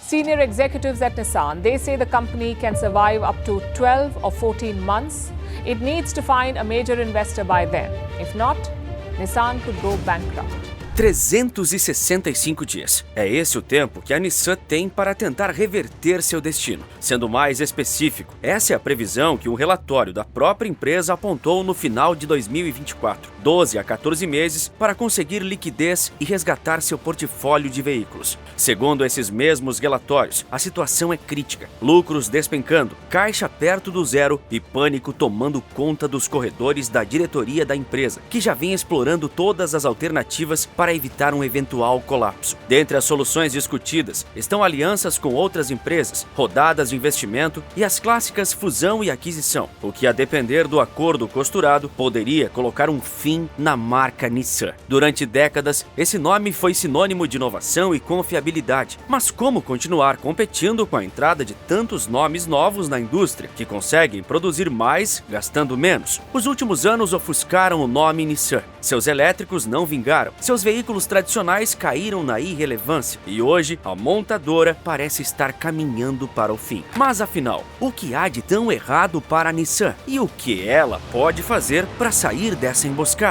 Senior executives at Nissan, they say the company can survive up to 12 or 14 months. It needs to find a major investor by then. If not, Nissan could go bankrupt. 365 dias. É esse o tempo que a Nissan tem para tentar reverter seu destino. Sendo mais específico, essa é a previsão que um relatório da própria empresa apontou no final de 2024. 12 a 14 meses para conseguir liquidez e resgatar seu portfólio de veículos. Segundo esses mesmos relatórios, a situação é crítica. Lucros despencando, caixa perto do zero e pânico tomando conta dos corredores da diretoria da empresa, que já vem explorando todas as alternativas para evitar um eventual colapso. Dentre as soluções discutidas estão alianças com outras empresas, rodadas de investimento e as clássicas fusão e aquisição, o que, a depender do acordo costurado, poderia colocar um fim na marca Nissan. Durante décadas, esse nome foi sinônimo de inovação e confiabilidade, mas como continuar competindo com a entrada de tantos nomes novos na indústria, que conseguem produzir mais gastando menos? Os últimos anos ofuscaram o nome Nissan. Seus elétricos não vingaram, seus veículos tradicionais caíram na irrelevância e hoje a montadora parece estar caminhando para o fim. Mas afinal, o que há de tão errado para a Nissan? E o que ela pode fazer para sair dessa emboscada?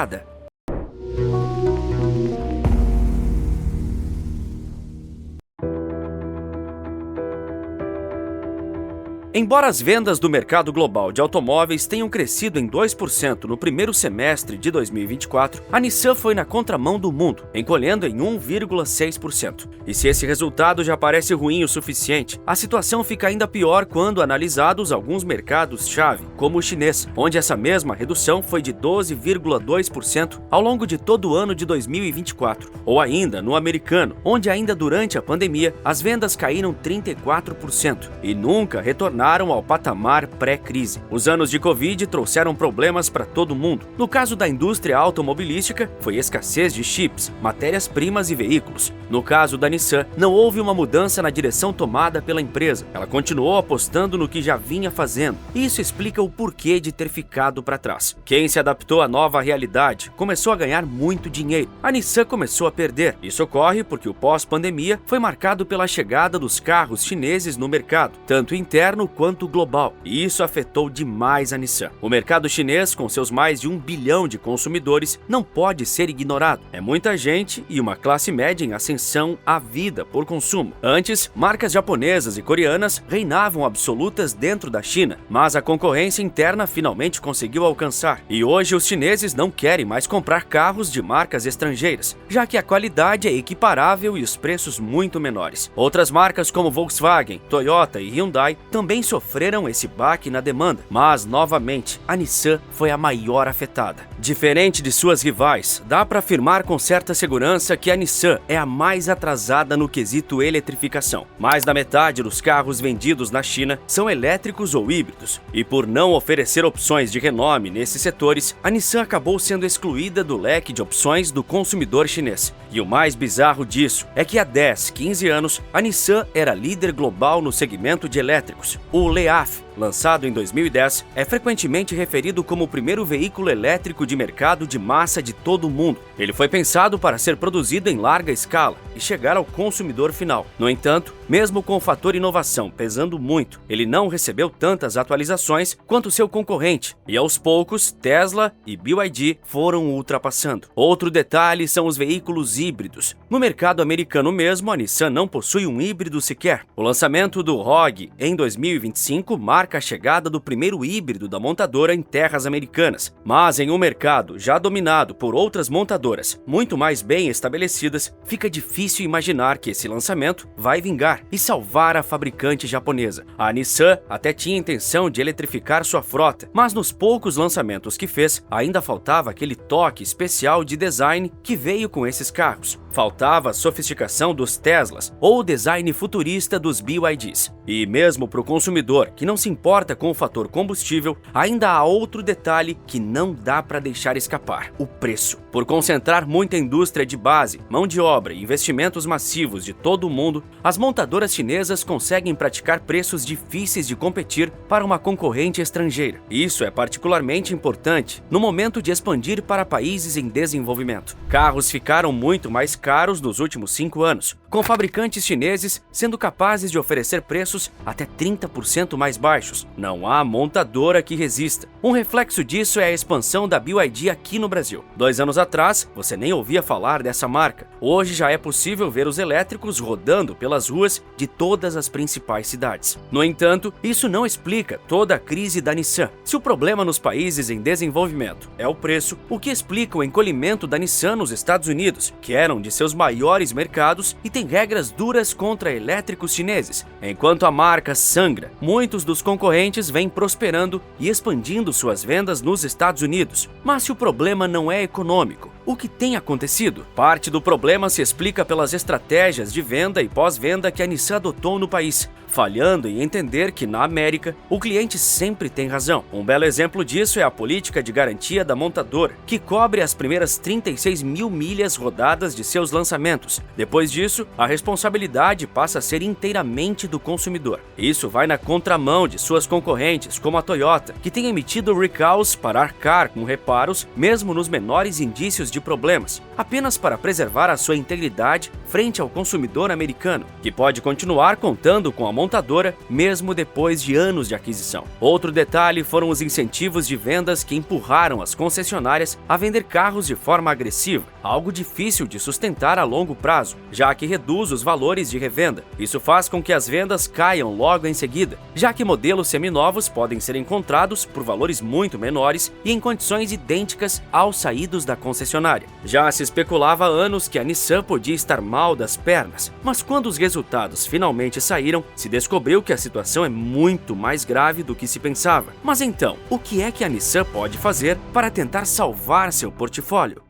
Embora as vendas do mercado global de automóveis tenham crescido em 2% no primeiro semestre de 2024, a Nissan foi na contramão do mundo, encolhendo em 1,6%. E se esse resultado já parece ruim o suficiente, a situação fica ainda pior quando analisados alguns mercados-chave, como o chinês, onde essa mesma redução foi de 12,2% ao longo de todo o ano de 2024, ou ainda no americano, onde ainda durante a pandemia as vendas caíram 34% e nunca retornaram ao patamar pré-crise. Os anos de Covid trouxeram problemas para todo mundo. No caso da indústria automobilística, foi escassez de chips, matérias-primas e veículos. No caso da Nissan, não houve uma mudança na direção tomada pela empresa. Ela continuou apostando no que já vinha fazendo. E isso explica o porquê de ter ficado para trás. Quem se adaptou à nova realidade começou a ganhar muito dinheiro. A Nissan começou a perder. Isso ocorre porque o pós-pandemia foi marcado pela chegada dos carros chineses no mercado, tanto interno quanto global, e isso afetou demais a Nissan. O mercado chinês, com seus mais de 1 bilhão de consumidores, não pode ser ignorado. É muita gente e uma classe média em ascensão à vida por consumo. Antes, marcas japonesas e coreanas reinavam absolutas dentro da China, mas a concorrência interna finalmente conseguiu alcançar, e hoje os chineses não querem mais comprar carros de marcas estrangeiras, já que a qualidade é equiparável e os preços muito menores. Outras marcas como Volkswagen, Toyota e Hyundai também sofreram esse baque na demanda, mas, novamente, a Nissan foi a maior afetada. Diferente de suas rivais, dá para afirmar com certa segurança que a Nissan é a mais atrasada no quesito eletrificação. Mais da metade dos carros vendidos na China são elétricos ou híbridos, e por não oferecer opções de renome nesses setores, a Nissan acabou sendo excluída do leque de opções do consumidor chinês. E o mais bizarro disso é que há 10, 15 anos, a Nissan era líder global no segmento de elétricos. O Leaf, lançado em 2010, é frequentemente referido como o primeiro veículo elétrico de mercado de massa de todo o mundo. Ele foi pensado para ser produzido em larga escala e chegar ao consumidor final. No entanto, mesmo com o fator inovação pesando muito, ele não recebeu tantas atualizações quanto seu concorrente, e aos poucos, Tesla e BYD foram o ultrapassando. Outro detalhe são os veículos híbridos. No mercado americano mesmo, a Nissan não possui um híbrido sequer. O lançamento do Rogue em 2025 marca a chegada do primeiro híbrido da montadora em terras americanas, mas em um mercado já dominado por outras montadoras muito mais bem estabelecidas, fica difícil imaginar que esse lançamento vai vingar e salvar a fabricante japonesa. A Nissan até tinha intenção de eletrificar sua frota, mas nos poucos lançamentos que fez, ainda faltava aquele toque especial de design que veio com esses carros. Faltava a sofisticação dos Teslas ou o design futurista dos BYDs. E mesmo para o consumidor que não se importa com o fator combustível, ainda há outro detalhe que não dá para deixar escapar: o preço. Por concentrar muita indústria de base, mão de obra e investimentos massivos de todo o mundo, as montadoras chinesas conseguem praticar preços difíceis de competir para uma concorrente estrangeira. Isso é particularmente importante no momento de expandir para países em desenvolvimento. Carros ficaram muito mais caros caros nos últimos 5 anos, com fabricantes chineses sendo capazes de oferecer preços até 30% mais baixos. Não há montadora que resista. Um reflexo disso é a expansão da BYD aqui no Brasil. 2 anos atrás, você nem ouvia falar dessa marca. Hoje já é possível ver os elétricos rodando pelas ruas de todas as principais cidades. No entanto, isso não explica toda a crise da Nissan. Se o problema nos países em desenvolvimento é o preço, o que explica o encolhimento da Nissan nos Estados Unidos, que era um de seus maiores mercados e tem regras duras contra elétricos chineses. Enquanto a marca sangra, muitos dos concorrentes vêm prosperando e expandindo suas vendas nos Estados Unidos. Mas se o problema não é econômico, o que tem acontecido? Parte do problema se explica pelas estratégias de venda e pós-venda que a Nissan adotou no país, falhando em entender que na América o cliente sempre tem razão. Um belo exemplo disso é a política de garantia da montadora, que cobre as primeiras 36 mil milhas rodadas de seus lançamentos. Depois disso, a responsabilidade passa a ser inteiramente do consumidor. Isso vai na contramão de suas concorrentes, como a Toyota, que tem emitido recalls para arcar com reparos, mesmo nos menores indícios de problemas, apenas para preservar a sua integridade frente ao consumidor americano, que pode continuar contando com a montadora mesmo depois de anos de aquisição. Outro detalhe foram os incentivos de vendas que empurraram as concessionárias a vender carros de forma agressiva, algo difícil de sustentar a longo prazo, já que reduz os valores de revenda. Isso faz com que as vendas caiam logo em seguida, já que modelos seminovos podem ser encontrados por valores muito menores e em condições idênticas aos saídos da concessionária. Já se especulava há anos que a Nissan podia estar mal das pernas, mas quando os resultados finalmente saíram, se descobriu que a situação é muito mais grave do que se pensava. Mas então, o que é que a Nissan pode fazer para tentar salvar seu portfólio?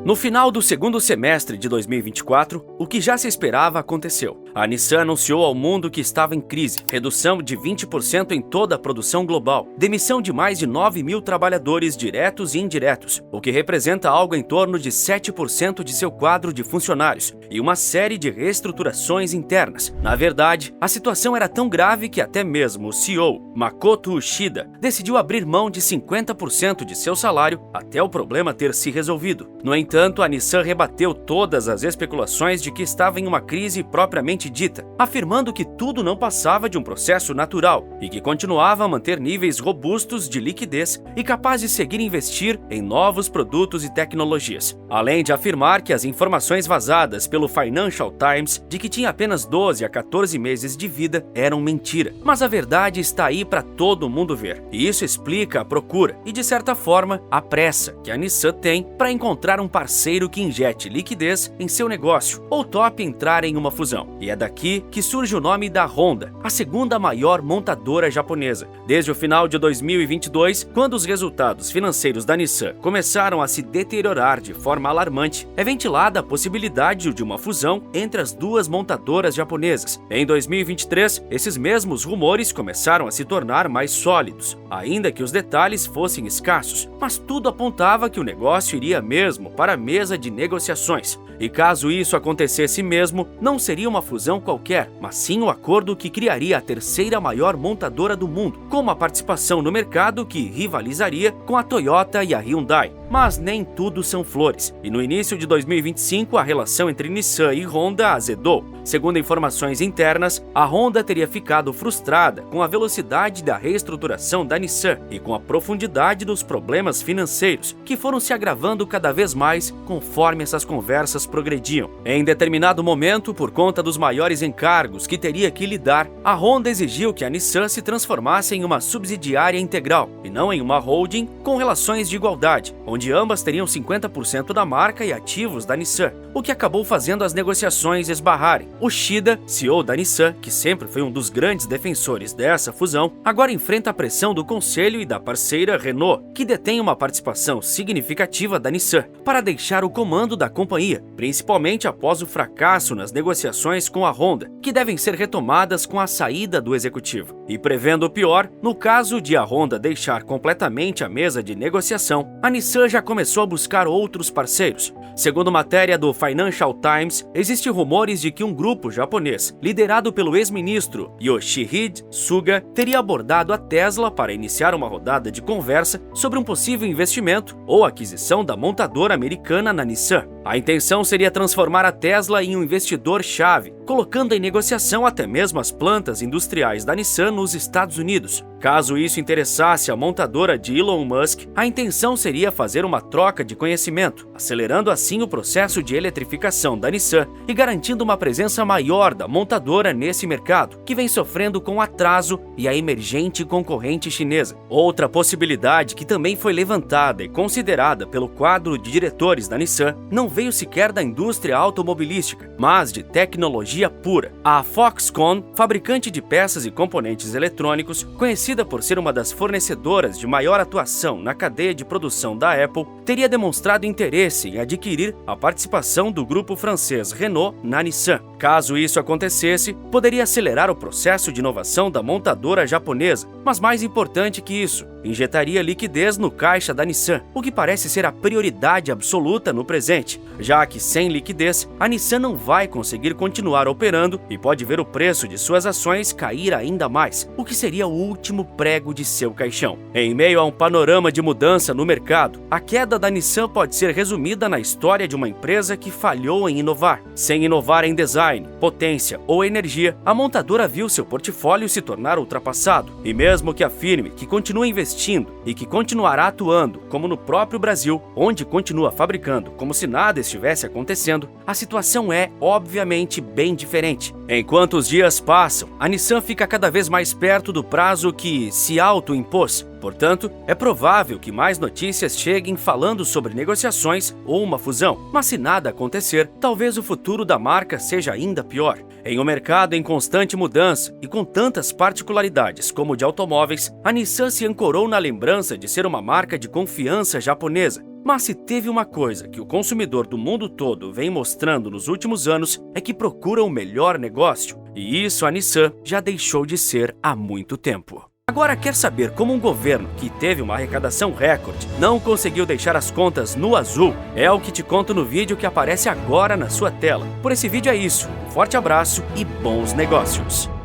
No final do segundo semestre de 2024, o que já se esperava aconteceu. A Nissan anunciou ao mundo que estava em crise, redução de 20% em toda a produção global, demissão de mais de 9 mil trabalhadores diretos e indiretos, o que representa algo em torno de 7% de seu quadro de funcionários, e uma série de reestruturações internas. Na verdade, a situação era tão grave que até mesmo o CEO, Makoto Uchida, decidiu abrir mão de 50% de seu salário até o problema ter se resolvido. No entanto, a Nissan rebateu todas as especulações de que estava em uma crise propriamente dita, afirmando que tudo não passava de um processo natural e que continuava a manter níveis robustos de liquidez e capaz de seguir investir em novos produtos e tecnologias. Além de afirmar que as informações vazadas pelo Financial Times de que tinha apenas 12 a 14 meses de vida eram mentira. Mas a verdade está aí para todo mundo ver. E isso explica a procura e, de certa forma, a pressa que a Nissan tem para encontrar um parceiro que injete liquidez em seu negócio ou tope entrar em uma fusão. E é daqui que surge o nome da Honda, a segunda maior montadora japonesa. Desde o final de 2022, quando os resultados financeiros da Nissan começaram a se deteriorar de forma alarmante, é ventilada a possibilidade de uma fusão entre as duas montadoras japonesas. Em 2023, esses mesmos rumores começaram a se tornar mais sólidos, ainda que os detalhes fossem escassos, mas tudo apontava que o negócio iria mesmo para a mesa de negociações. E caso isso acontecesse mesmo, não seria uma fusão qualquer, mas sim um acordo que criaria a terceira maior montadora do mundo, com uma participação no mercado que rivalizaria com a Toyota e a Hyundai. Mas nem tudo são flores, e no início de 2025 a relação entre Nissan e Honda azedou. Segundo informações internas, a Honda teria ficado frustrada com a velocidade da reestruturação da Nissan e com a profundidade dos problemas financeiros, que foram se agravando cada vez mais conforme essas conversas progrediam. Em determinado momento, por conta dos maiores encargos que teria que lidar, a Honda exigiu que a Nissan se transformasse em uma subsidiária integral e não em uma holding com relações de igualdade, onde ambas teriam 50% da marca e ativos da Nissan, o que acabou fazendo as negociações esbarrarem. Uchida, CEO da Nissan, que sempre foi um dos grandes defensores dessa fusão, agora enfrenta a pressão do conselho e da parceira Renault, que detém uma participação significativa da Nissan, para deixar o comando da companhia, principalmente após o fracasso nas negociações com a Honda, que devem ser retomadas com a saída do executivo. E prevendo o pior, no caso de a Honda deixar completamente a mesa de negociação, a Nissan já começou a buscar outros parceiros. Segundo matéria do Financial Times, existem rumores de que um grupo japonês, liderado pelo ex-ministro Yoshihide Suga, teria abordado a Tesla para iniciar uma rodada de conversa sobre um possível investimento ou aquisição da montadora americana na Nissan. A intenção seria transformar a Tesla em um investidor-chave, colocando em negociação até mesmo as plantas industriais da Nissan nos Estados Unidos. Caso isso interessasse a montadora de Elon Musk, a intenção seria fazer uma troca de conhecimento, acelerando assim o processo de eletrificação da Nissan e garantindo uma presença maior da montadora nesse mercado, que vem sofrendo com atraso e a emergente concorrente chinesa. Outra possibilidade que também foi levantada e considerada pelo quadro de diretores da Nissan não veio sequer da indústria automobilística, mas de tecnologia pura. A Foxconn, fabricante de peças e componentes eletrônicos, conhecida por ser uma das fornecedoras de maior atuação na cadeia de produção da Apple, teria demonstrado interesse em adquirir a participação do grupo francês Renault na Nissan. Caso isso acontecesse, poderia acelerar o processo de inovação da montadora japonesa, mas mais importante que isso, injetaria liquidez no caixa da Nissan, o que parece ser a prioridade absoluta no presente, já que sem liquidez, a Nissan não vai conseguir continuar operando e pode ver o preço de suas ações cair ainda mais, o que seria o último prego de seu caixão. Em meio a um panorama de mudança no mercado, a queda da Nissan pode ser resumida na história de uma empresa que falhou em inovar. Sem inovar em design, potência ou energia, a montadora viu seu portfólio se tornar ultrapassado. E mesmo que afirme que continua investindo e que continuará atuando, como no próprio Brasil, onde continua fabricando como se nada estivesse acontecendo, a situação é, obviamente, bem diferente. Enquanto os dias passam, a Nissan fica cada vez mais perto do prazo que se autoimpôs. Portanto, é provável que mais notícias cheguem falando sobre negociações ou uma fusão. Mas se nada acontecer, talvez o futuro da marca seja ainda pior. Em um mercado em constante mudança e com tantas particularidades como o de automóveis, a Nissan se ancorou na lembrança de ser uma marca de confiança japonesa. Mas se teve uma coisa que o consumidor do mundo todo vem mostrando nos últimos anos, é que procura o melhor negócio. E isso a Nissan já deixou de ser há muito tempo. Agora quer saber como um governo que teve uma arrecadação recorde não conseguiu deixar as contas no azul? É o que te conto no vídeo que aparece agora na sua tela. Por esse vídeo é isso. Um forte abraço e bons negócios!